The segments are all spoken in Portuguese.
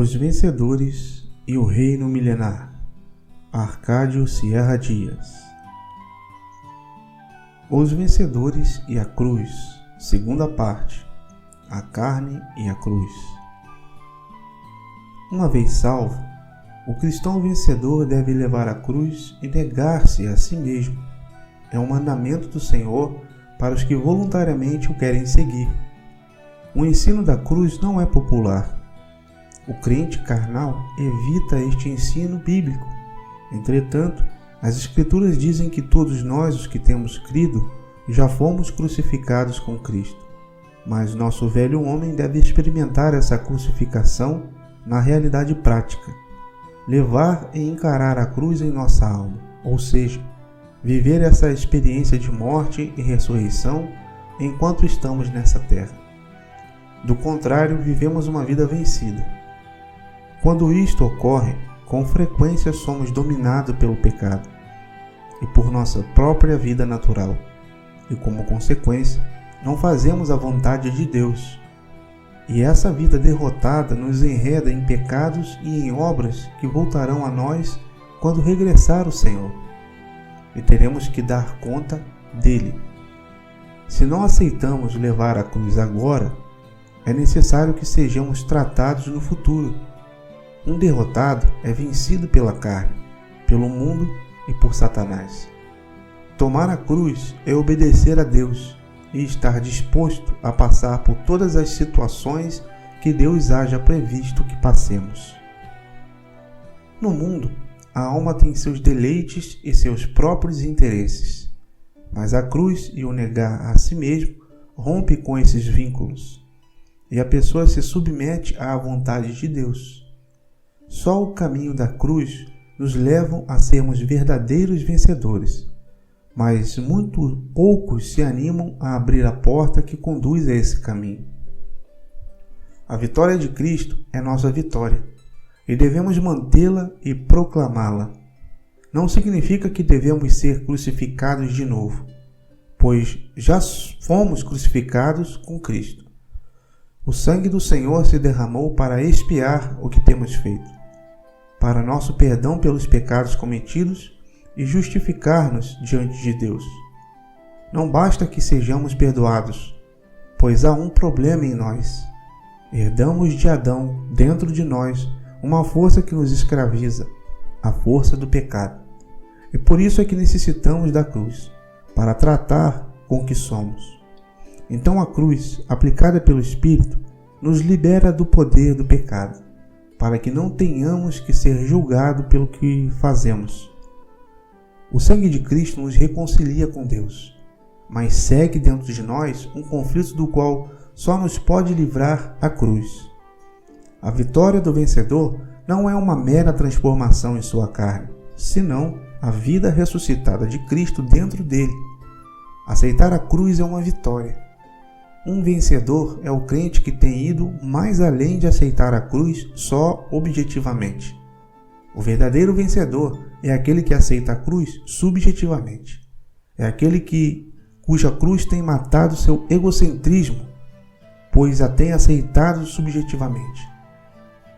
Os Vencedores e o Reino Milenar, Arcádio Sierra Dias. Os Vencedores e a Cruz, segunda parte, a carne e a cruz. Uma vez salvo, o cristão vencedor deve levar a cruz e negar-se a si mesmo. É um mandamento do Senhor para os que voluntariamente o querem seguir. O ensino da cruz não é popular. O crente carnal evita este ensino bíblico. Entretanto, as Escrituras dizem que todos nós, os que temos crido, já fomos crucificados com Cristo. Mas nosso velho homem deve experimentar essa crucificação na realidade prática. Levar e encarar a cruz em nossa alma, ou seja, viver essa experiência de morte e ressurreição enquanto estamos nessa terra. Do contrário, vivemos uma vida vencida. Quando isto ocorre, com frequência somos dominados pelo pecado e por nossa própria vida natural, e como consequência, não fazemos a vontade de Deus. E essa vida derrotada nos enreda em pecados e em obras que voltarão a nós quando regressar o Senhor, e teremos que dar conta dele. Se não aceitamos levar a cruz agora, é necessário que sejamos tratados no futuro. Um derrotado é vencido pela carne, pelo mundo e por Satanás. Tomar a cruz é obedecer a Deus e estar disposto a passar por todas as situações que Deus haja previsto que passemos. No mundo, a alma tem seus deleites e seus próprios interesses, mas a cruz e o negar a si mesmo rompe com esses vínculos, e a pessoa se submete à vontade de Deus. Só o caminho da cruz nos leva a sermos verdadeiros vencedores, mas muito poucos se animam a abrir a porta que conduz a esse caminho. A vitória de Cristo é nossa vitória, e devemos mantê-la e proclamá-la. Não significa que devemos ser crucificados de novo, pois já fomos crucificados com Cristo. O sangue do Senhor se derramou para expiar o que temos feito, para nosso perdão pelos pecados cometidos e justificar-nos diante de Deus. Não basta que sejamos perdoados, pois há um problema em nós. Herdamos de Adão, dentro de nós, uma força que nos escraviza, a força do pecado. E por isso é que necessitamos da cruz, para tratar com o que somos. Então a cruz, aplicada pelo Espírito, nos libera do poder do pecado, para que não tenhamos que ser julgados pelo que fazemos. O sangue de Cristo nos reconcilia com Deus, mas segue dentro de nós um conflito do qual só nos pode livrar a cruz. A vitória do vencedor não é uma mera transformação em sua carne, senão a vida ressuscitada de Cristo dentro dele. Aceitar a cruz é uma vitória. Um vencedor é o crente que tem ido mais além de aceitar a cruz só objetivamente. O verdadeiro vencedor é aquele que aceita a cruz subjetivamente. É aquele cuja cruz tem matado seu egocentrismo, pois a tem aceitado subjetivamente.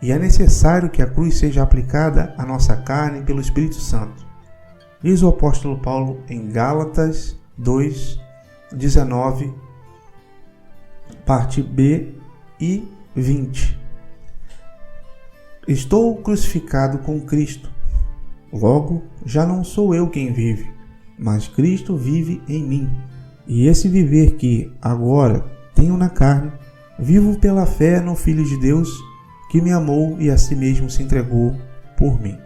E é necessário que a cruz seja aplicada à nossa carne pelo Espírito Santo. Diz o apóstolo Paulo em Gálatas 2:19, parte B e 20. Estou crucificado com Cristo. Logo, já não sou eu quem vive, mas Cristo vive em mim. E esse viver que agora tenho na carne, vivo pela fé no Filho de Deus, que me amou e a si mesmo se entregou por mim.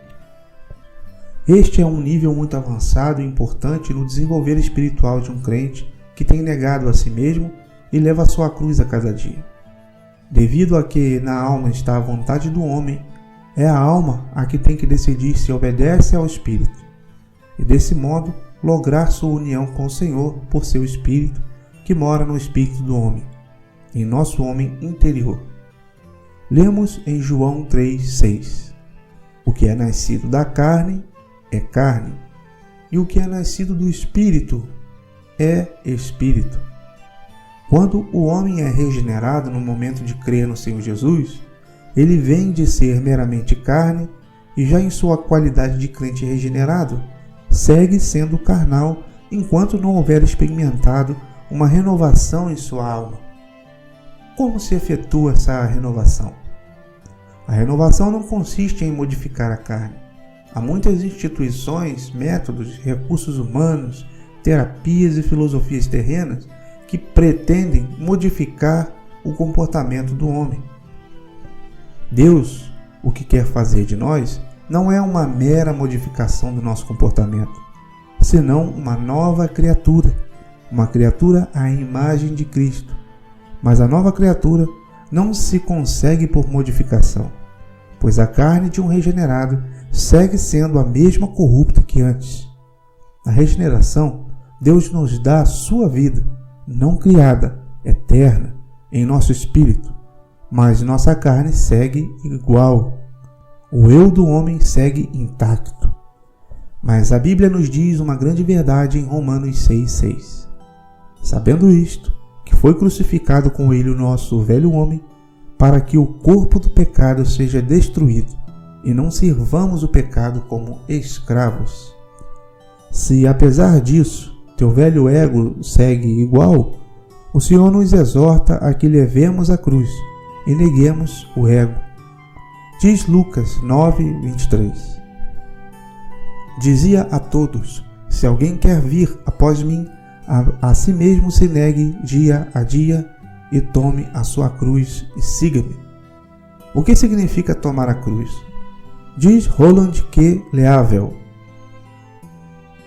Este é um nível muito avançado e importante no desenvolver espiritual de um crente que tem negado a si mesmo e leva a sua cruz a cada dia. Devido a que na alma está a vontade do homem, é a alma a que tem que decidir se obedece ao Espírito, e desse modo lograr sua união com o Senhor por seu Espírito, que mora no Espírito do homem, em nosso homem interior. Lemos em João 3:6. O que é nascido da carne é carne, e o que é nascido do Espírito é Espírito. Quando o homem é regenerado no momento de crer no Senhor Jesus, ele vem de ser meramente carne e já em sua qualidade de crente regenerado, segue sendo carnal enquanto não houver experimentado uma renovação em sua alma. Como se efetua essa renovação? A renovação não consiste em modificar a carne. Há muitas instituições, métodos, recursos humanos, terapias e filosofias terrenas que pretendem modificar o comportamento do homem. Deus, o que quer fazer de nós, não é uma mera modificação do nosso comportamento, senão uma nova criatura, uma criatura à imagem de Cristo. Mas a nova criatura não se consegue por modificação, pois a carne de um regenerado segue sendo a mesma corrupta que antes. Na regeneração, Deus nos dá a sua vida, não criada, eterna, em nosso espírito, mas nossa carne segue igual. O eu do homem segue intacto. Mas a Bíblia nos diz uma grande verdade em Romanos 6,6. Sabendo isto, que foi crucificado com ele o nosso velho homem, para que o corpo do pecado seja destruído, e não sirvamos o pecado como escravos. Se, apesar disso, teu velho ego segue igual, o Senhor nos exorta a que levemos a cruz e neguemos o ego. Diz Lucas 9:23. Dizia a todos: se alguém quer vir após mim, a si mesmo se negue dia a dia e tome a sua cruz e siga-me. O que significa tomar a cruz? Diz Roland K. Leavel: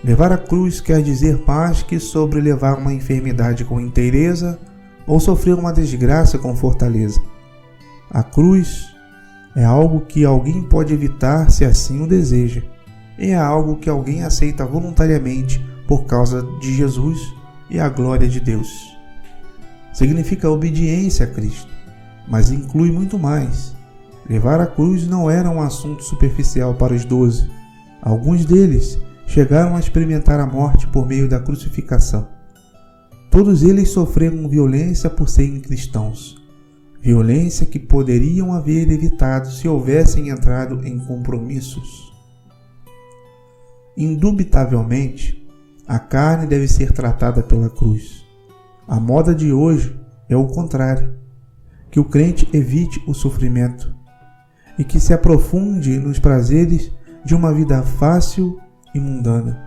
levar a cruz quer dizer mais que sobre levar uma enfermidade com inteireza ou sofrer uma desgraça com fortaleza. A cruz é algo que alguém pode evitar se assim o deseja, e é algo que alguém aceita voluntariamente por causa de Jesus e a glória de Deus. Significa obediência a Cristo, mas inclui muito mais. Levar a cruz não era um assunto superficial para os 12. Alguns deles chegaram a experimentar a morte por meio da crucificação. Todos eles sofreram violência por serem cristãos, violência que poderiam haver evitado se houvessem entrado em compromissos. Indubitavelmente, a carne deve ser tratada pela cruz. A moda de hoje é o contrário, que o crente evite o sofrimento e que se aprofunde nos prazeres de uma vida fácil e mundana.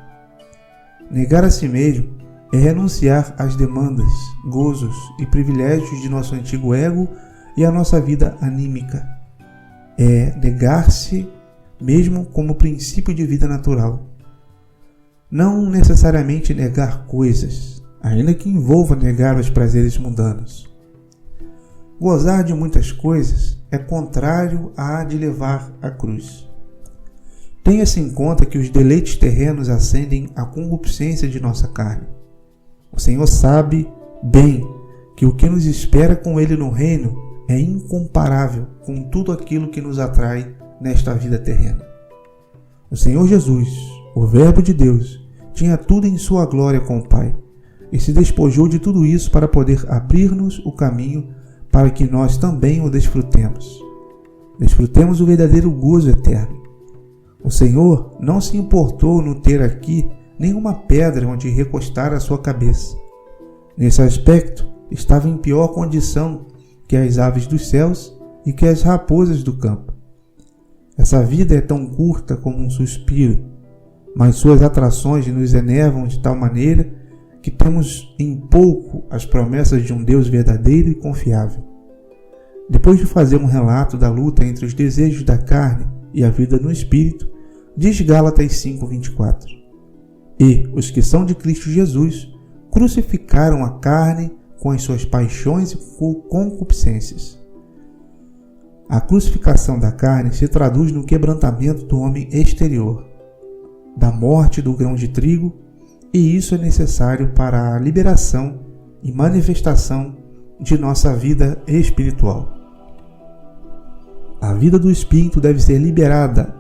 Negar a si mesmo é renunciar às demandas, gozos e privilégios de nosso antigo ego e a nossa vida anímica. É negar-se mesmo como princípio de vida natural. Não necessariamente negar coisas, ainda que envolva negar os prazeres mundanos. Gozar de muitas coisas é contrário à de levar a cruz. Tenha-se em conta que os deleites terrenos acendem a concupiscência de nossa carne. O Senhor sabe bem que o que nos espera com Ele no reino é incomparável com tudo aquilo que nos atrai nesta vida terrena. O Senhor Jesus, o Verbo de Deus, tinha tudo em sua glória com o Pai e se despojou de tudo isso para poder abrir-nos o caminho para que nós também o desfrutemos. Desfrutemos o verdadeiro gozo eterno. O Senhor não se importou no ter aqui nenhuma pedra onde recostar a sua cabeça. Nesse aspecto, estava em pior condição que as aves dos céus e que as raposas do campo. Essa vida é tão curta como um suspiro, mas suas atrações nos enervam de tal maneira que temos em pouco as promessas de um Deus verdadeiro e confiável. Depois de fazer um relato da luta entre os desejos da carne e a vida no Espírito, diz Gálatas 5:24: e os que são de Cristo Jesus crucificaram a carne com as suas paixões e concupiscências. A crucificação da carne se traduz no quebrantamento do homem exterior, da morte do grão de trigo, e isso é necessário para a liberação e manifestação de nossa vida espiritual. A vida do Espírito deve ser liberada,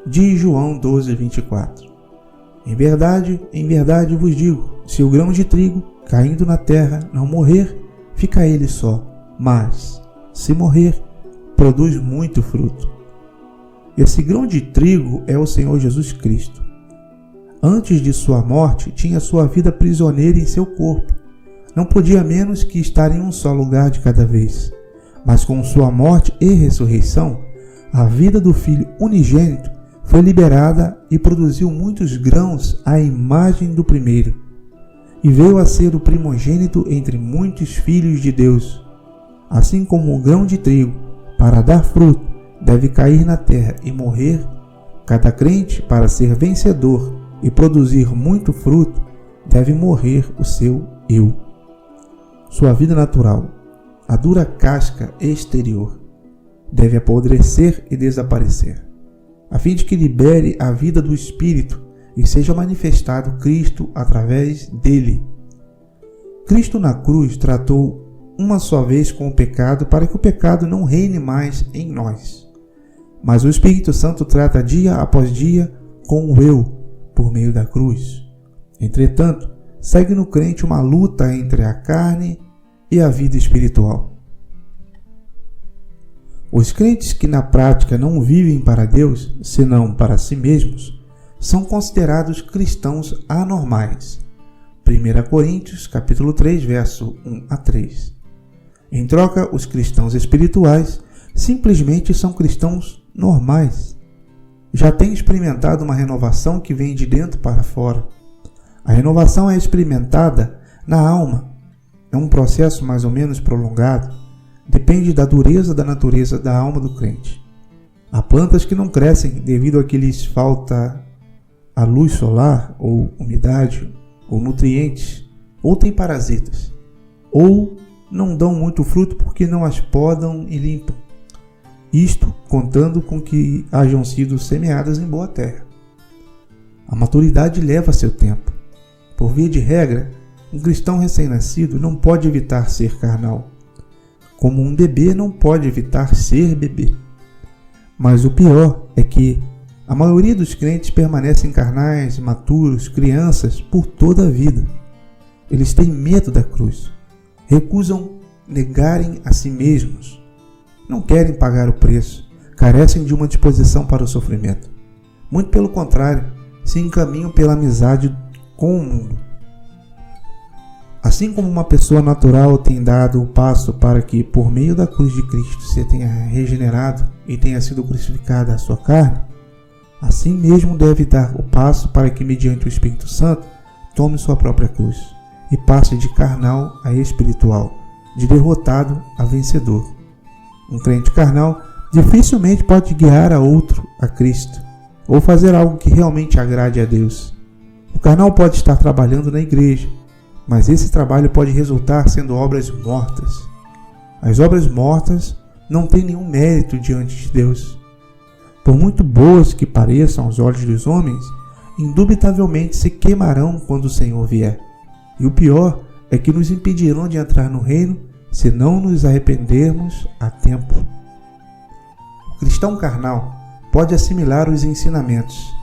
diz João 12:24. Em verdade vos digo, se o grão de trigo, caindo na terra, não morrer, fica ele só, mas, se morrer, produz muito fruto. Esse grão de trigo é o Senhor Jesus Cristo. Antes de sua morte, tinha sua vida prisioneira em seu corpo. Não podia menos que estar em um só lugar de cada vez. Mas com sua morte e ressurreição, a vida do Filho unigênito foi liberada e produziu muitos grãos à imagem do primeiro. E veio a ser o primogênito entre muitos filhos de Deus. Assim como o grão de trigo, para dar fruto, deve cair na terra e morrer, cada crente, para ser vencedor e produzir muito fruto, deve morrer o seu eu. Sua vida natural, a dura casca exterior, deve apodrecer e desaparecer, a fim de que libere a vida do Espírito e seja manifestado Cristo através dele. Cristo na cruz tratou uma só vez com o pecado para que o pecado não reine mais em nós. Mas o Espírito Santo trata dia após dia com o eu, por meio da cruz. Entretanto, segue no crente uma luta entre a carne e a vida espiritual. Os crentes que na prática não vivem para Deus, senão para si mesmos, são considerados cristãos anormais. 1 Coríntios, capítulo 3, verso 1 a 3. Em troca, os cristãos espirituais simplesmente são cristãos normais. Já têm experimentado uma renovação que vem de dentro para fora. A renovação é experimentada na alma. É um processo mais ou menos prolongado. Depende da dureza da natureza da alma do crente. Há plantas que não crescem devido a que lhes falta a luz solar, ou umidade, ou nutrientes, ou têm parasitas, ou não dão muito fruto porque não as podam e limpam. Isto contando com que hajam sido semeadas em boa terra. A maturidade leva seu tempo. Por via de regra, um cristão recém-nascido não pode evitar ser carnal, como um bebê não pode evitar ser bebê. Mas o pior é que a maioria dos crentes permanecem carnais, maturos, crianças por toda a vida. Eles têm medo da cruz, recusam negarem a si mesmos, não querem pagar o preço, carecem de uma disposição para o sofrimento. Muito pelo contrário, se encaminham pela amizade com o mundo. Assim como uma pessoa natural tem dado o passo para que, por meio da cruz de Cristo, se tenha regenerado e tenha sido crucificada a sua carne, assim mesmo deve dar o passo para que, mediante o Espírito Santo, tome sua própria cruz e passe de carnal a espiritual, de derrotado a vencedor. Um crente carnal dificilmente pode guiar a outro a Cristo ou fazer algo que realmente agrade a Deus. O carnal pode estar trabalhando na igreja, mas esse trabalho pode resultar sendo obras mortas. As obras mortas não têm nenhum mérito diante de Deus. Por muito boas que pareçam aos olhos dos homens, indubitavelmente se queimarão quando o Senhor vier. E o pior é que nos impedirão de entrar no reino se não nos arrependermos a tempo. O cristão carnal pode assimilar os ensinamentos,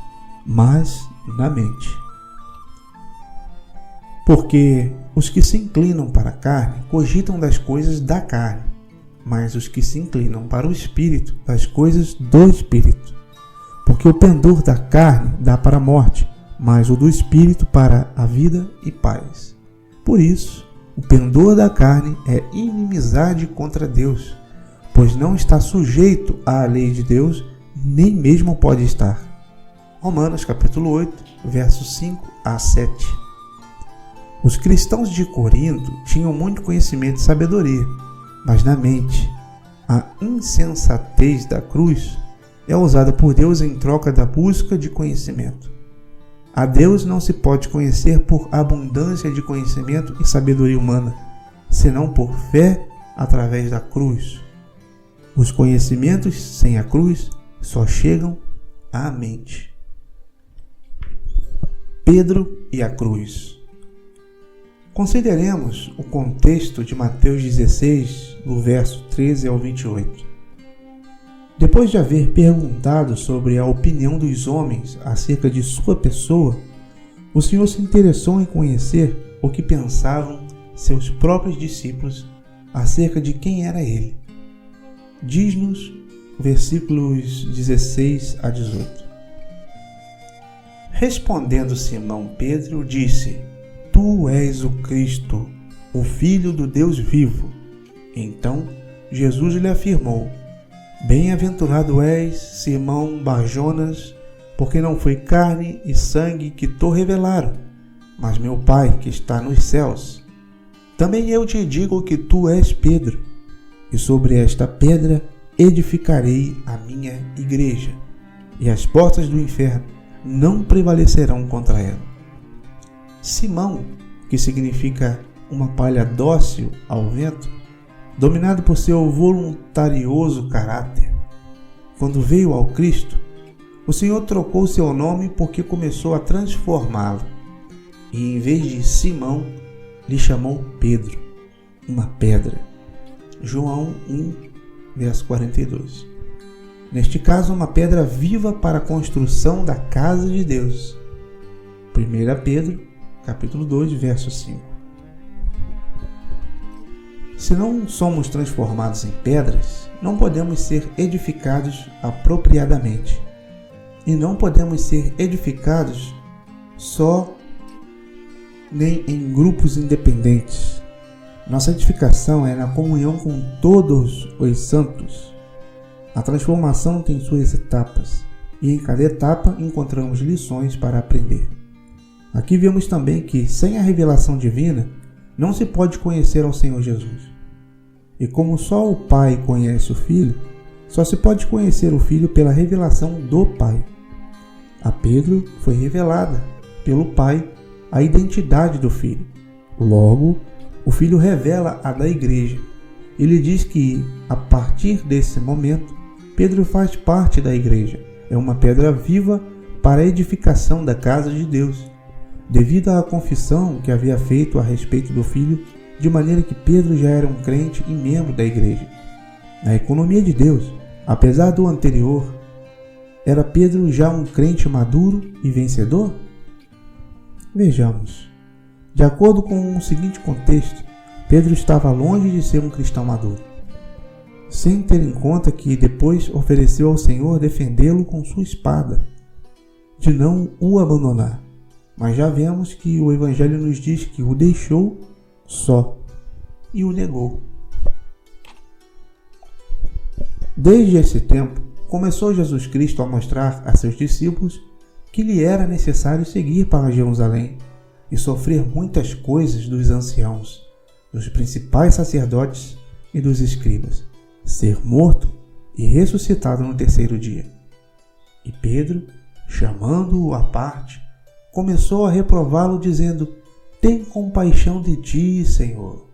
mas na mente. Porque os que se inclinam para a carne cogitam das coisas da carne, mas os que se inclinam para o Espírito, das coisas do Espírito. Porque o pendor da carne dá para a morte, mas o do Espírito para a vida e paz. Por isso, o pendor da carne é inimizade contra Deus, pois não está sujeito à lei de Deus, nem mesmo pode estar. Romanos capítulo 8, versos 5 a 7. Os cristãos de Corinto tinham muito conhecimento e sabedoria, mas na mente, a insensatez da cruz é usada por Deus em troca da busca de conhecimento. A Deus não se pode conhecer por abundância de conhecimento e sabedoria humana, senão por fé através da cruz. Os conhecimentos sem a cruz só chegam à mente. Pedro e a cruz. Consideremos o contexto de Mateus 16, do verso 13 ao 28. Depois de haver perguntado sobre a opinião dos homens acerca de sua pessoa, o Senhor se interessou em conhecer o que pensavam seus próprios discípulos acerca de quem era ele. diz-nos versículos 16 a 18. Respondendo Simão Pedro, disse: Tu és o Cristo, o Filho do Deus vivo. Então Jesus lhe afirmou: Bem-aventurado és, Simão Bar-Jonas, porque não foi carne e sangue que te revelaram, mas meu Pai que está nos céus. Também eu te digo que tu és Pedro, e sobre esta pedra edificarei a minha igreja, e as portas do inferno não prevalecerão contra ela. Simão, que significa uma palha dócil ao vento, dominado por seu voluntarioso caráter, quando veio ao Cristo, o Senhor trocou seu nome porque começou a transformá-lo, e em vez de Simão, lhe chamou Pedro, uma pedra. João 1, verso 42. Neste caso, uma pedra viva para a construção da casa de Deus. 1 Pedro, capítulo 2, verso 5. Se não somos transformados em pedras, não podemos ser edificados apropriadamente. E não podemos ser edificados só nem em grupos independentes. Nossa edificação é na comunhão com todos os santos. A transformação tem suas etapas, e em cada etapa encontramos lições para aprender. Aqui vemos também que, sem a revelação divina, não se pode conhecer ao Senhor Jesus. E como só o Pai conhece o Filho, só se pode conhecer o Filho pela revelação do Pai. A Pedro foi revelada pelo Pai a identidade do Filho. Logo, o Filho revela a da igreja. Ele diz que, a partir desse momento, Pedro faz parte da igreja. É uma pedra viva para a edificação da casa de Deus, devido à confissão que havia feito a respeito do Filho, de maneira que Pedro já era um crente e membro da igreja. Na economia de Deus, apesar do anterior, era Pedro já um crente maduro e vencedor? Vejamos. De acordo com o seguinte contexto, Pedro estava longe de ser um cristão maduro, sem ter em conta que depois ofereceu ao Senhor defendê-lo com sua espada, de não o abandonar. Mas já vemos que o Evangelho nos diz que o deixou só e o negou. Desde esse tempo, começou Jesus Cristo a mostrar a seus discípulos que lhe era necessário seguir para Jerusalém e sofrer muitas coisas dos anciãos, dos principais sacerdotes e dos escribas, ser morto e ressuscitado no terceiro dia. E Pedro, chamando-o à parte, começou a reprová-lo, dizendo: Tem compaixão de ti, Senhor.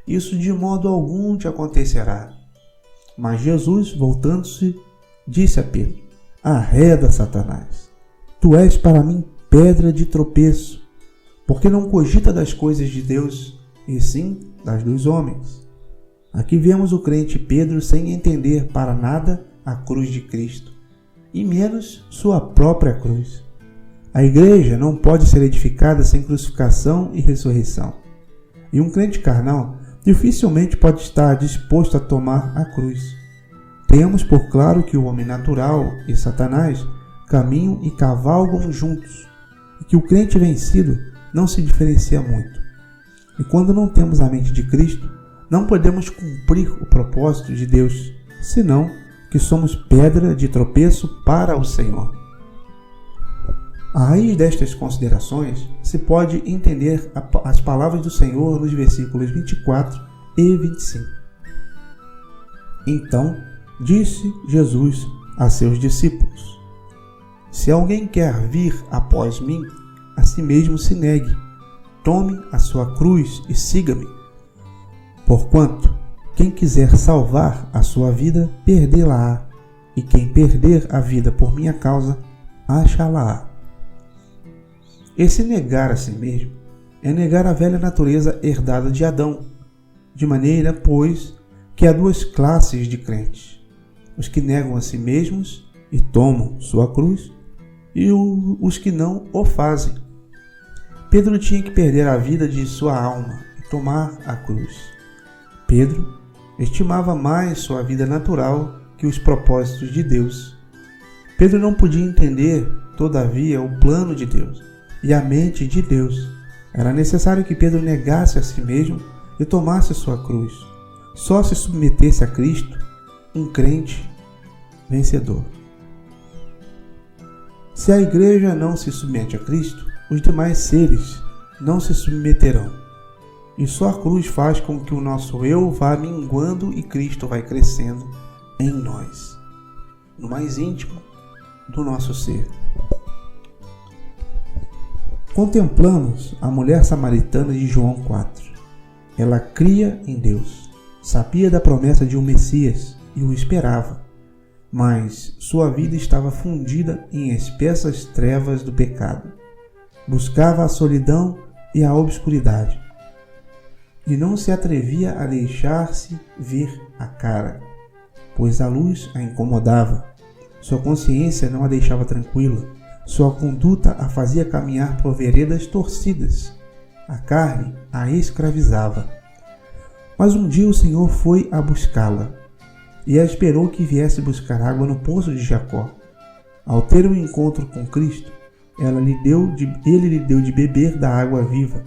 Isso de modo algum te acontecerá. Mas Jesus, voltando-se, disse a Pedro: Arreda, Satanás. Tu és para mim pedra de tropeço, porque não cogita das coisas de Deus, e sim das dos homens. Aqui vemos o crente Pedro sem entender para nada a cruz de Cristo, e menos sua própria cruz. A igreja não pode ser edificada sem crucificação e ressurreição. E um crente carnal dificilmente pode estar disposto a tomar a cruz. Temos por claro que o homem natural e Satanás caminham e cavalgam juntos, e que o crente vencido não se diferencia muito. E quando não temos a mente de Cristo, não podemos cumprir o propósito de Deus, senão que somos pedra de tropeço para o Senhor. À raiz destas considerações, se pode entender as palavras do Senhor nos versículos 24 e 25. Então disse Jesus a seus discípulos: Se alguém quer vir após mim, a si mesmo se negue, tome a sua cruz e siga-me. Porquanto, quem quiser salvar a sua vida, perdê-la-á, e quem perder a vida por minha causa, achá-la-á. Esse negar a si mesmo é negar a velha natureza herdada de Adão, de maneira, pois, que há duas classes de crentes: os que negam a si mesmos e tomam sua cruz, e os que não o fazem. Pedro tinha que perder a vida de sua alma e tomar a cruz. Pedro estimava mais sua vida natural que os propósitos de Deus. Pedro não podia entender, todavia, o plano de Deus e a mente de Deus. Era necessário que Pedro negasse a si mesmo e tomasse sua cruz. Só se submetesse a Cristo, um crente vencedor. Se a igreja não se submete a Cristo, os demais seres não se submeterão. E só a cruz faz com que o nosso eu vá minguando e Cristo vai crescendo em nós, no mais íntimo do nosso ser. Contemplamos a mulher samaritana de João 4. Ela cria em Deus, sabia da promessa de um Messias e o esperava, mas sua vida estava fundida em espessas trevas do pecado. Buscava a solidão e a obscuridade, e não se atrevia a deixar-se ver a cara, pois a luz a incomodava. Sua consciência não a deixava tranquila, sua conduta a fazia caminhar por veredas torcidas. A carne a escravizava. Mas um dia o Senhor foi a buscá-la, e a esperou que viesse buscar água no poço de Jacó. Ao ter um encontro com Cristo, ele lhe deu de beber da água viva.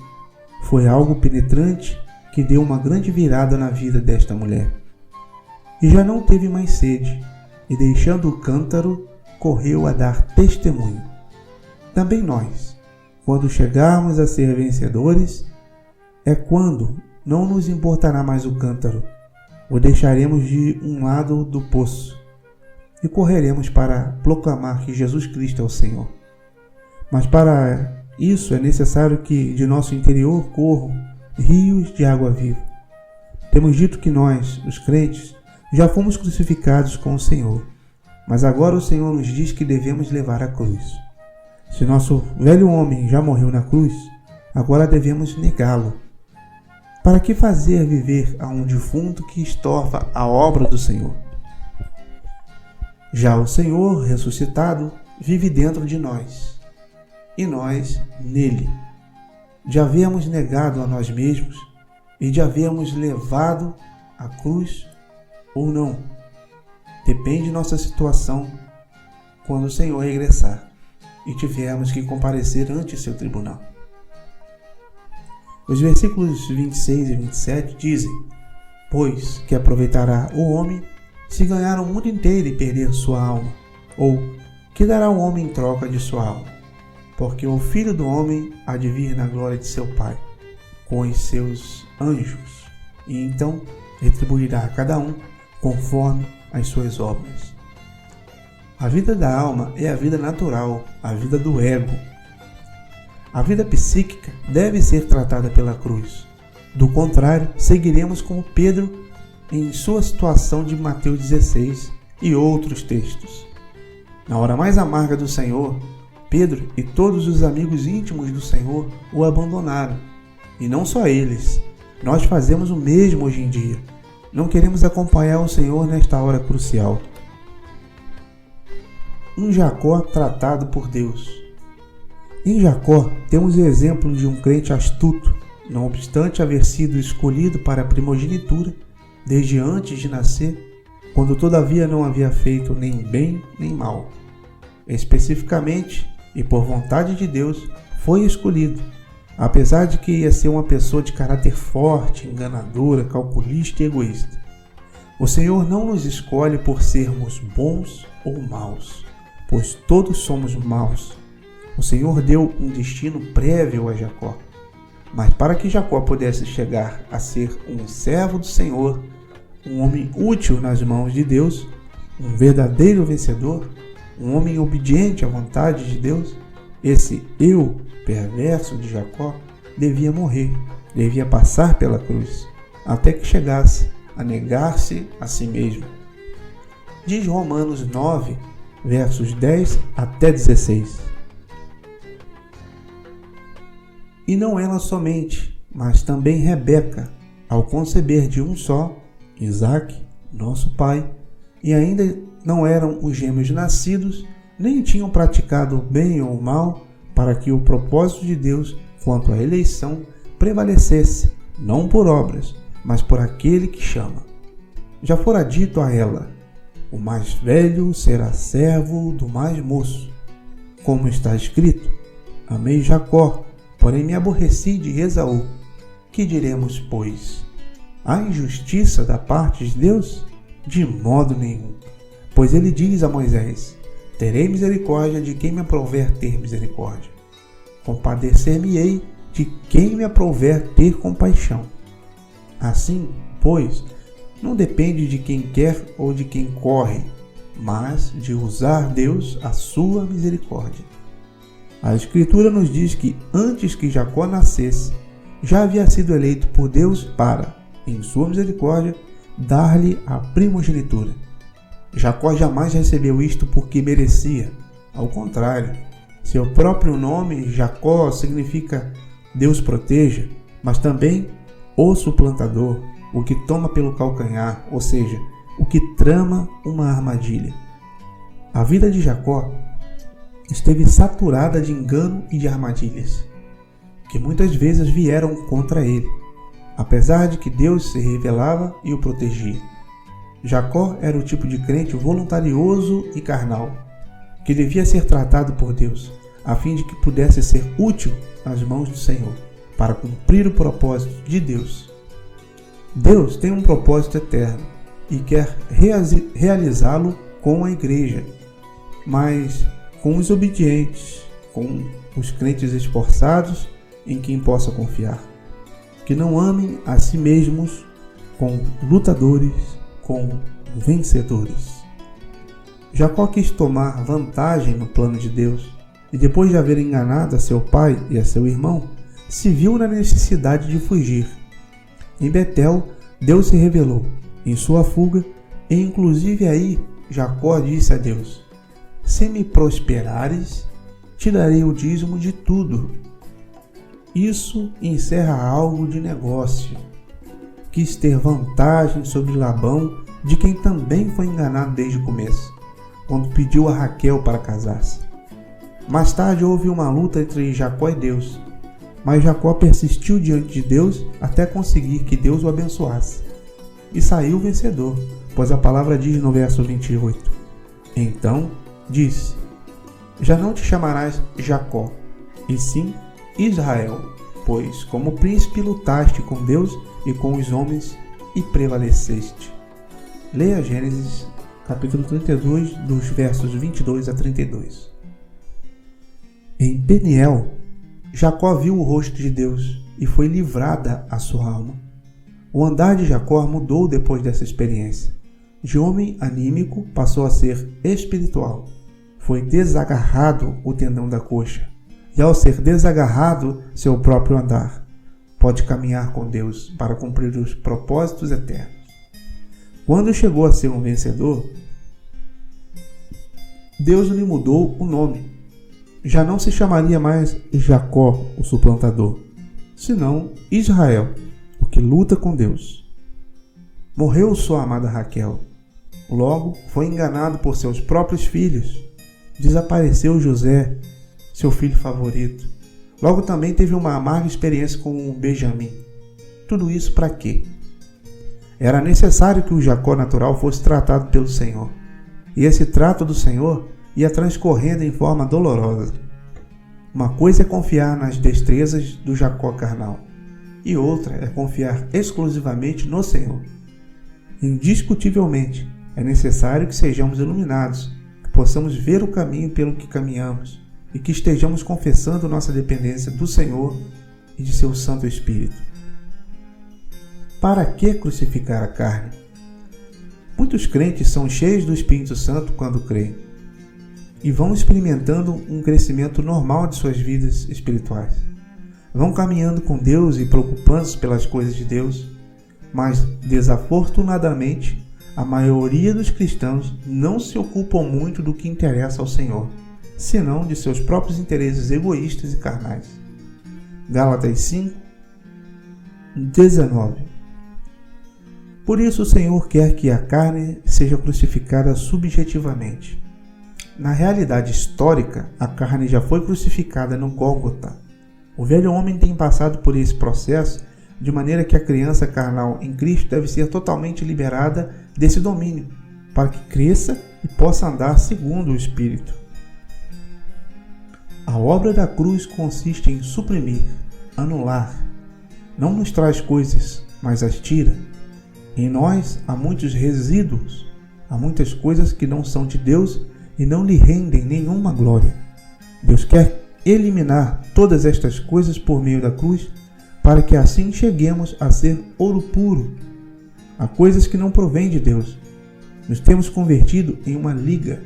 Foi algo penetrante que deu uma grande virada na vida desta mulher. E já não teve mais sede, e deixando o cântaro, correu a dar testemunho. Também nós, quando chegarmos a ser vencedores, é quando não nos importará mais o cântaro, o deixaremos de um lado do poço e correremos para proclamar que Jesus Cristo é o Senhor. Mas para isso é necessário que de nosso interior corram rios de água viva. Temos dito que nós, os crentes, já fomos crucificados com o Senhor, mas agora o Senhor nos diz que devemos levar a cruz. Se nosso velho homem já morreu na cruz, agora devemos negá-lo. Para que fazer viver a um defunto que estorva a obra do Senhor? Já o Senhor, ressuscitado, vive dentro de nós, e nós nele. De havermos negado a nós mesmos e de havermos levado a cruz ou não. Depende de nossa situação quando o Senhor regressar e tivermos que comparecer ante seu tribunal. Os versículos 26 e 27 dizem: Pois que aproveitará o homem se ganhar o mundo inteiro e perder sua alma? Ou que dará o homem em troca de sua alma? Porque o Filho do Homem há de vir na glória de seu Pai, com os seus anjos, e então retribuirá a cada um conforme as suas obras. A vida da alma é a vida natural, a vida do ego. A vida psíquica deve ser tratada pela cruz. Do contrário, seguiremos como Pedro em sua situação de Mateus 16 e outros textos. Na hora mais amarga do Senhor, Pedro e todos os amigos íntimos do Senhor o abandonaram. E não só eles, nós fazemos o mesmo hoje em dia. Não queremos acompanhar o Senhor nesta hora crucial. Um Jacó tratado por Deus. Em Jacó, temos o exemplo de um crente astuto, não obstante haver sido escolhido para a primogenitura desde antes de nascer, quando todavia não havia feito nem bem nem mal. Especificamente, e por vontade de Deus, foi escolhido, apesar de que ia ser uma pessoa de caráter forte, enganadora, calculista e egoísta. O Senhor não nos escolhe por sermos bons ou maus, pois todos somos maus. O Senhor deu um destino prévio a Jacó, mas para que Jacó pudesse chegar a ser um servo do Senhor, um homem útil nas mãos de Deus, um verdadeiro vencedor, um homem obediente à vontade de Deus, esse eu perverso de Jacó devia morrer, devia passar pela cruz, até que chegasse a negar-se a si mesmo. Diz Romanos 9, versos 10 até 16. E não ela somente, mas também Rebeca, ao conceber de um só, Isaque, nosso pai, e ainda não eram os gêmeos nascidos, nem tinham praticado o bem ou o mal, para que o propósito de Deus quanto à eleição prevalecesse, não por obras, mas por aquele que chama. já fora dito a ela: o mais velho será servo do mais moço. Como está escrito: amei Jacó, porém me aborreci de Esaú. Que diremos, pois? Há injustiça da parte de Deus? De modo nenhum. Pois ele diz a Moisés: terei misericórdia de quem me aprouver ter misericórdia. Compadecer-me-ei de quem me aprouver ter compaixão. Assim, pois, não depende de quem quer ou de quem corre, mas de usar Deus a sua misericórdia. A Escritura nos diz que antes que Jacó nascesse, já havia sido eleito por Deus para, em sua misericórdia, dar-lhe a primogenitura. Jacó jamais recebeu isto porque merecia. Ao contrário, seu próprio nome, Jacó, significa Deus proteja, mas também o suplantador, o que toma pelo calcanhar, ou seja, o que trama uma armadilha. A vida de Jacó esteve saturada de engano e de armadilhas, que muitas vezes vieram contra ele, apesar de que Deus se revelava e o protegia. Jacó era o tipo de crente voluntarioso e carnal, que devia ser tratado por Deus, a fim de que pudesse ser útil nas mãos do Senhor, para cumprir o propósito de Deus. Deus tem um propósito eterno e quer realizá-lo com a igreja, mas com os obedientes, com os crentes esforçados em quem possa confiar, que não amem a si mesmos, com lutadores, com vencedores. Jacó quis tomar vantagem no plano de Deus e, depois de haver enganado a seu pai e a seu irmão, se viu na necessidade de fugir. Em Betel, Deus se revelou em sua fuga e, inclusive aí, Jacó disse a Deus: se me prosperares, te darei o dízimo de tudo. Isso encerra algo de negócio. Quis ter vantagem sobre Labão, de quem também foi enganado desde o começo, quando pediu a Raquel para casar-se. Mais tarde houve uma luta entre Jacó e Deus, mas Jacó persistiu diante de Deus até conseguir que Deus o abençoasse. E saiu vencedor, pois a palavra diz no verso 28: então disse: já não te chamarás Jacó, e sim Israel, pois como príncipe lutaste com Deus e com os homens e prevaleceste. Leia Gênesis capítulo 32, dos versos 22 a 32. Em Peniel, Jacó viu o rosto de Deus e foi livrada a sua alma. O andar de Jacó mudou depois dessa experiência. De homem anímico passou a ser espiritual. Foi desagarrado o tendão da coxa, e ao ser desagarrado seu próprio andar, pode caminhar com Deus para cumprir os propósitos eternos. Quando chegou a ser um vencedor, Deus lhe mudou o nome. Já não se chamaria mais Jacó, o suplantador, senão Israel, o que luta com Deus. Morreu sua amada Raquel. Logo, foi enganado por seus próprios filhos. Desapareceu José, seu filho favorito. Logo também teve uma amarga experiência com Benjamim. Tudo isso para quê? Era necessário que o Jacó natural fosse tratado pelo Senhor. E esse trato do Senhor ia transcorrendo em forma dolorosa. Uma coisa é confiar nas destrezas do Jacó carnal, e outra é confiar exclusivamente no Senhor. Indiscutivelmente, é necessário que sejamos iluminados, que possamos ver o caminho pelo que caminhamos e que estejamos confessando nossa dependência do Senhor e de seu Santo Espírito. Para que crucificar a carne? Muitos crentes são cheios do Espírito Santo quando creem e vão experimentando um crescimento normal de suas vidas espirituais. Vão caminhando com Deus e preocupando-se pelas coisas de Deus, mas desafortunadamente a maioria dos cristãos não se ocupam muito do que interessa ao Senhor, senão de seus próprios interesses egoístas e carnais. Gálatas 5, 19. Por isso o Senhor quer que a carne seja crucificada subjetivamente. Na realidade histórica, a carne já foi crucificada no Gólgota. O velho homem tem passado por esse processo de maneira que a criança carnal em Cristo deve ser totalmente liberada desse domínio, para que cresça e possa andar segundo o Espírito. A obra da cruz consiste em suprimir, anular. Não nos traz coisas, mas as tira. Em nós há muitos resíduos, há muitas coisas que não são de Deus e não lhe rendem nenhuma glória. Deus quer eliminar todas estas coisas por meio da cruz, para que assim cheguemos a ser ouro puro. Há coisas que não provêm de Deus. Nos temos convertido em uma liga.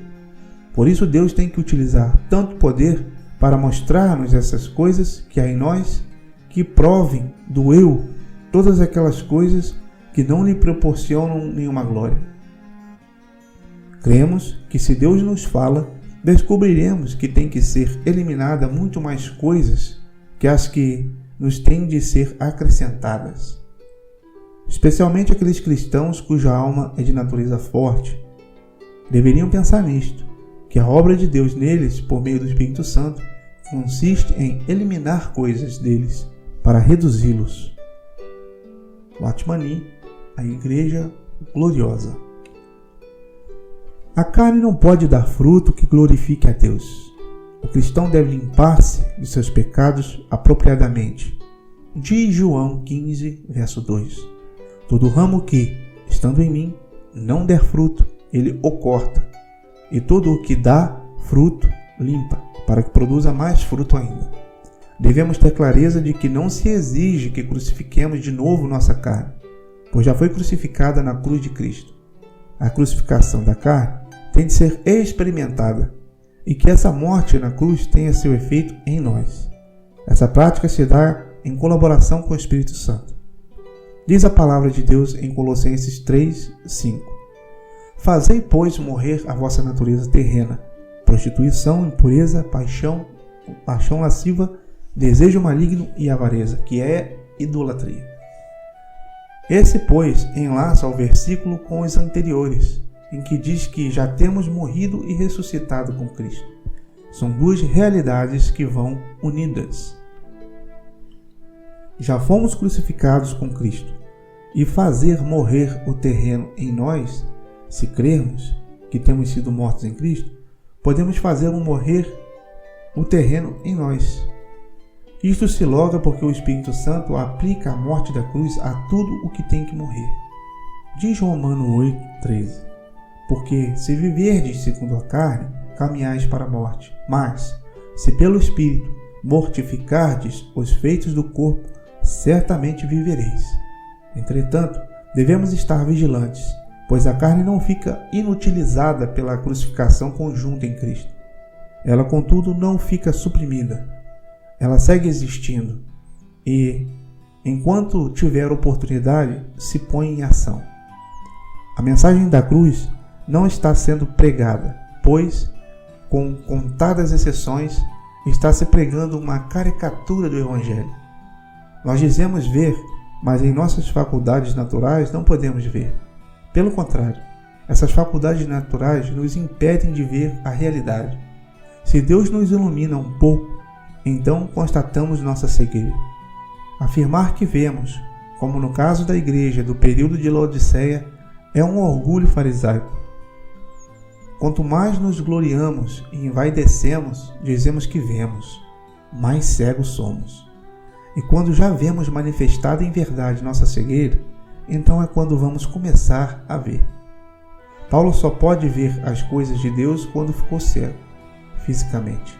Por isso Deus tem que utilizar tanto poder para mostrar-nos essas coisas que há em nós, que provem do eu, todas aquelas coisas que não lhe proporcionam nenhuma glória. Cremos que se Deus nos fala, descobriremos que tem que ser eliminada muito mais coisas que as que nos têm de ser acrescentadas. Especialmente aqueles cristãos cuja alma é de natureza forte. Deveriam pensar nisto, que a obra de Deus neles, por meio do Espírito Santo, consiste em eliminar coisas deles para reduzi-los. Watchman, a Igreja Gloriosa. A carne não pode dar fruto que glorifique a Deus. O cristão deve limpar-se de seus pecados apropriadamente. Diz João 15, verso 2. Todo ramo que, estando em mim, não der fruto, ele o corta, e todo o que dá fruto, limpa, para que produza mais fruto ainda. Devemos ter clareza de que não se exige que crucifiquemos de novo nossa carne, pois já foi crucificada na cruz de Cristo. A crucificação da carne tem de ser experimentada, e que essa morte na cruz tenha seu efeito em nós. Essa prática se dá em colaboração com o Espírito Santo. Diz a palavra de Deus em Colossenses 3, 5. Fazei, pois, morrer a vossa natureza terrena, prostituição, impureza, paixão lasciva, desejo maligno e avareza, que é idolatria. Esse, pois, enlaça o versículo com os anteriores, em que diz que já temos morrido e ressuscitado com Cristo. São duas realidades que vão unidas. Já fomos crucificados com Cristo, e fazer morrer o terreno em nós, se crermos que temos sido mortos em Cristo, podemos fazer morrer o terreno em nós. Isto se logra porque o Espírito Santo aplica a morte da cruz a tudo o que tem que morrer. Diz Romanos 8, 13. Porque se viverdes segundo a carne, caminhais para a morte. Mas, se pelo Espírito mortificardes os feitos do corpo, certamente vivereis. Entretanto, devemos estar vigilantes, pois a carne não fica inutilizada pela crucificação conjunta em Cristo. Ela, contudo, não fica suprimida. Ela segue existindo e, enquanto tiver oportunidade, se põe em ação. A mensagem da cruz não está sendo pregada, pois, com contadas exceções, está se pregando uma caricatura do Evangelho. Nós dizemos ver, mas em nossas faculdades naturais não podemos ver. Pelo contrário, essas faculdades naturais nos impedem de ver a realidade. Se Deus nos ilumina um pouco, então constatamos nossa cegueira. Afirmar que vemos, como no caso da igreja do período de Laodiceia, é um orgulho farisaico. Quanto mais nos gloriamos e envaidecemos, dizemos que vemos, mais cegos somos. E quando já vemos manifestada em verdade nossa cegueira, então é quando vamos começar a ver. Paulo só pode ver as coisas de Deus quando ficou cego, fisicamente.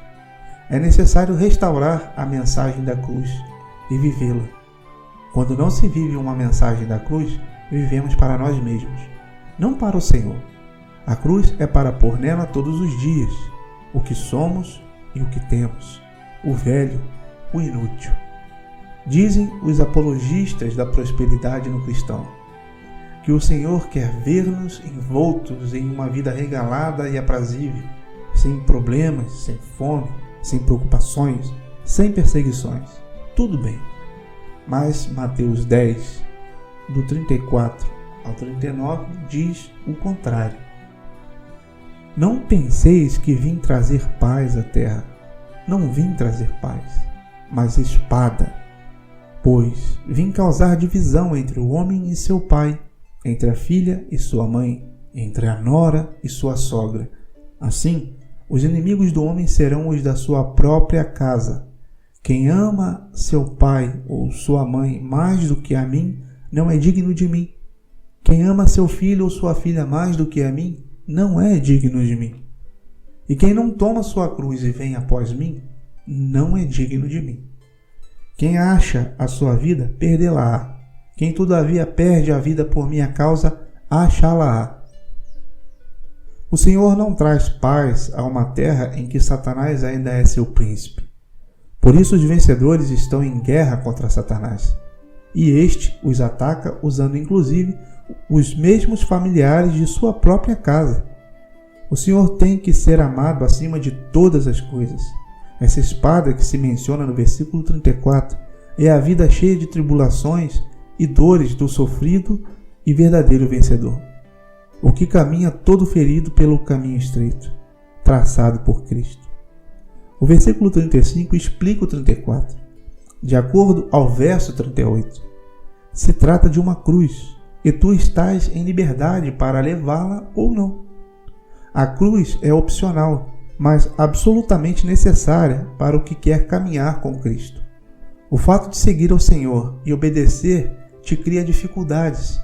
É necessário restaurar a mensagem da cruz e vivê-la. Quando não se vive uma mensagem da cruz, vivemos para nós mesmos, não para o Senhor. A cruz é para pôr nela todos os dias o que somos e o que temos, o velho, o inútil. Dizem os apologistas da prosperidade no cristão que o Senhor quer ver-nos envoltos em uma vida regalada e aprazível, sem problemas, sem fome, sem preocupações, sem perseguições. Tudo bem. Mas Mateus 10, do 34 ao 39, diz o contrário. Não penseis que vim trazer paz à terra. Não vim trazer paz, mas espada. Pois vim causar divisão entre o homem e seu pai, entre a filha e sua mãe, entre a nora e sua sogra. Assim, os inimigos do homem serão os da sua própria casa. Quem ama seu pai ou sua mãe mais do que a mim, não é digno de mim. Quem ama seu filho ou sua filha mais do que a mim, não é digno de mim. E quem não toma sua cruz e vem após mim, não é digno de mim. Quem acha a sua vida, perdê-la-á. Quem todavia perde a vida por minha causa, achá-la-á. O Senhor não traz paz a uma terra em que Satanás ainda é seu príncipe. Por isso os vencedores estão em guerra contra Satanás. E este os ataca usando inclusive os mesmos familiares de sua própria casa. O Senhor tem que ser amado acima de todas as coisas. Essa espada que se menciona no versículo 34 é a vida cheia de tribulações e dores do sofrido e verdadeiro vencedor, o que caminha todo ferido pelo caminho estreito, traçado por Cristo. O versículo 35 explica o 34. De acordo ao verso 38, se trata de uma cruz, e tu estás em liberdade para levá-la ou não. A cruz é opcional, mas absolutamente necessária para o que quer caminhar com Cristo. O fato de seguir ao Senhor e obedecer te cria dificuldades,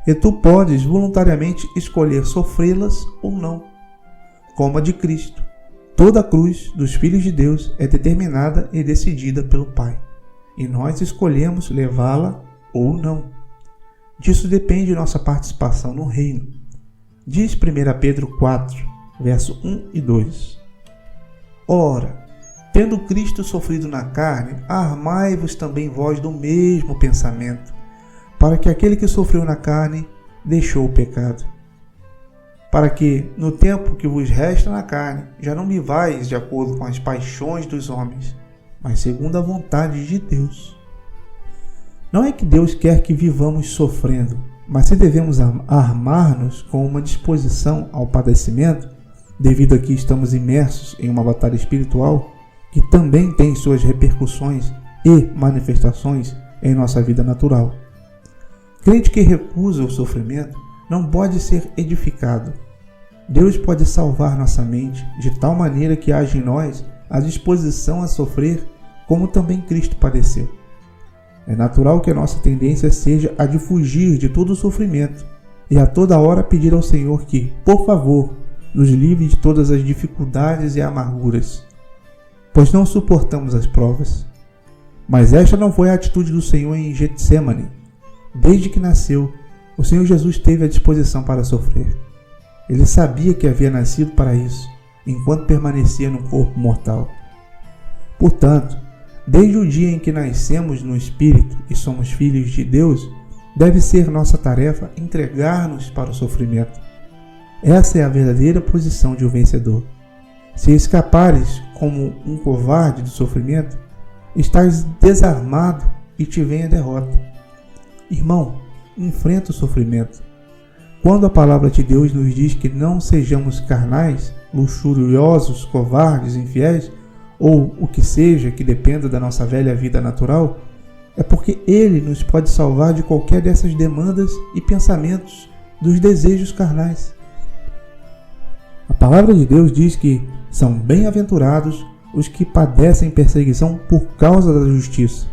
e tu podes voluntariamente escolher sofrê-las ou não, como a de Cristo. Toda a cruz dos filhos de Deus é determinada e decidida pelo Pai, e nós escolhemos levá-la ou não. Disso depende nossa participação no reino. Diz 1 Pedro 4, verso 1 e 2. Ora, tendo Cristo sofrido na carne, armai-vos também vós do mesmo pensamento, para que aquele que sofreu na carne deixou o pecado, para que, no tempo que vos resta na carne, já não vivais de acordo com as paixões dos homens, mas segundo a vontade de Deus. Não é que Deus quer que vivamos sofrendo, mas se devemos armar-nos com uma disposição ao padecimento, devido a que estamos imersos em uma batalha espiritual, que também tem suas repercussões e manifestações em nossa vida natural. Crente que recusa o sofrimento não pode ser edificado. Deus pode salvar nossa mente de tal maneira que haja em nós a disposição a sofrer, como também Cristo padeceu. É natural que a nossa tendência seja a de fugir de todo o sofrimento e a toda hora pedir ao Senhor que, por favor, nos livre de todas as dificuldades e amarguras, pois não suportamos as provas. Mas esta não foi a atitude do Senhor em Getsêmani. Desde que nasceu, o Senhor Jesus teve a disposição para sofrer. Ele sabia que havia nascido para isso, enquanto permanecia no corpo mortal. Portanto, desde o dia em que nascemos no Espírito e somos filhos de Deus, deve ser nossa tarefa entregar-nos para o sofrimento. Essa é a verdadeira posição de um vencedor. Se escapares como um covarde do sofrimento, estás desarmado e te vem a derrota. Irmão, enfrenta o sofrimento. Quando a palavra de Deus nos diz que não sejamos carnais, luxuriosos, covardes, infiéis, ou o que seja que dependa da nossa velha vida natural, é porque Ele nos pode salvar de qualquer dessas demandas e pensamentos dos desejos carnais. A palavra de Deus diz que são bem-aventurados os que padecem perseguição por causa da justiça,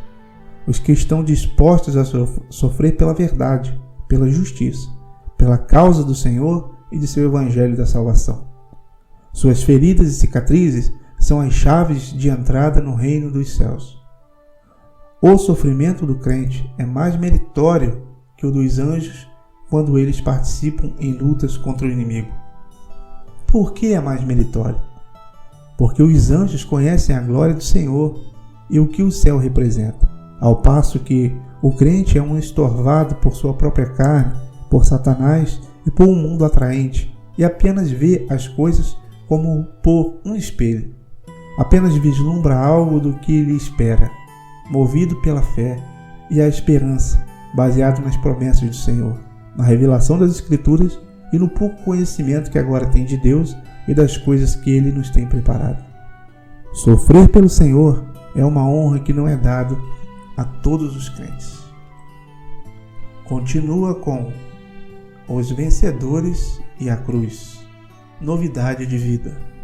os que estão dispostos a sofrer pela verdade, pela justiça, pela causa do Senhor e de seu evangelho da salvação. Suas feridas e cicatrizes são as chaves de entrada no reino dos céus. O sofrimento do crente é mais meritório que o dos anjos quando eles participam em lutas contra o inimigo. Por que é mais meritório? Porque os anjos conhecem a glória do Senhor e o que o céu representa, ao passo que o crente é um estorvado por sua própria carne, por Satanás e por um mundo atraente, e apenas vê as coisas como por um espelho. Apenas vislumbra algo do que lhe espera, movido pela fé e a esperança, baseado nas promessas do Senhor, na revelação das Escrituras e no pouco conhecimento que agora tem de Deus e das coisas que Ele nos tem preparado. Sofrer pelo Senhor é uma honra que não é dado a todos os crentes. Continua com os vencedores e a cruz, novidade de vida.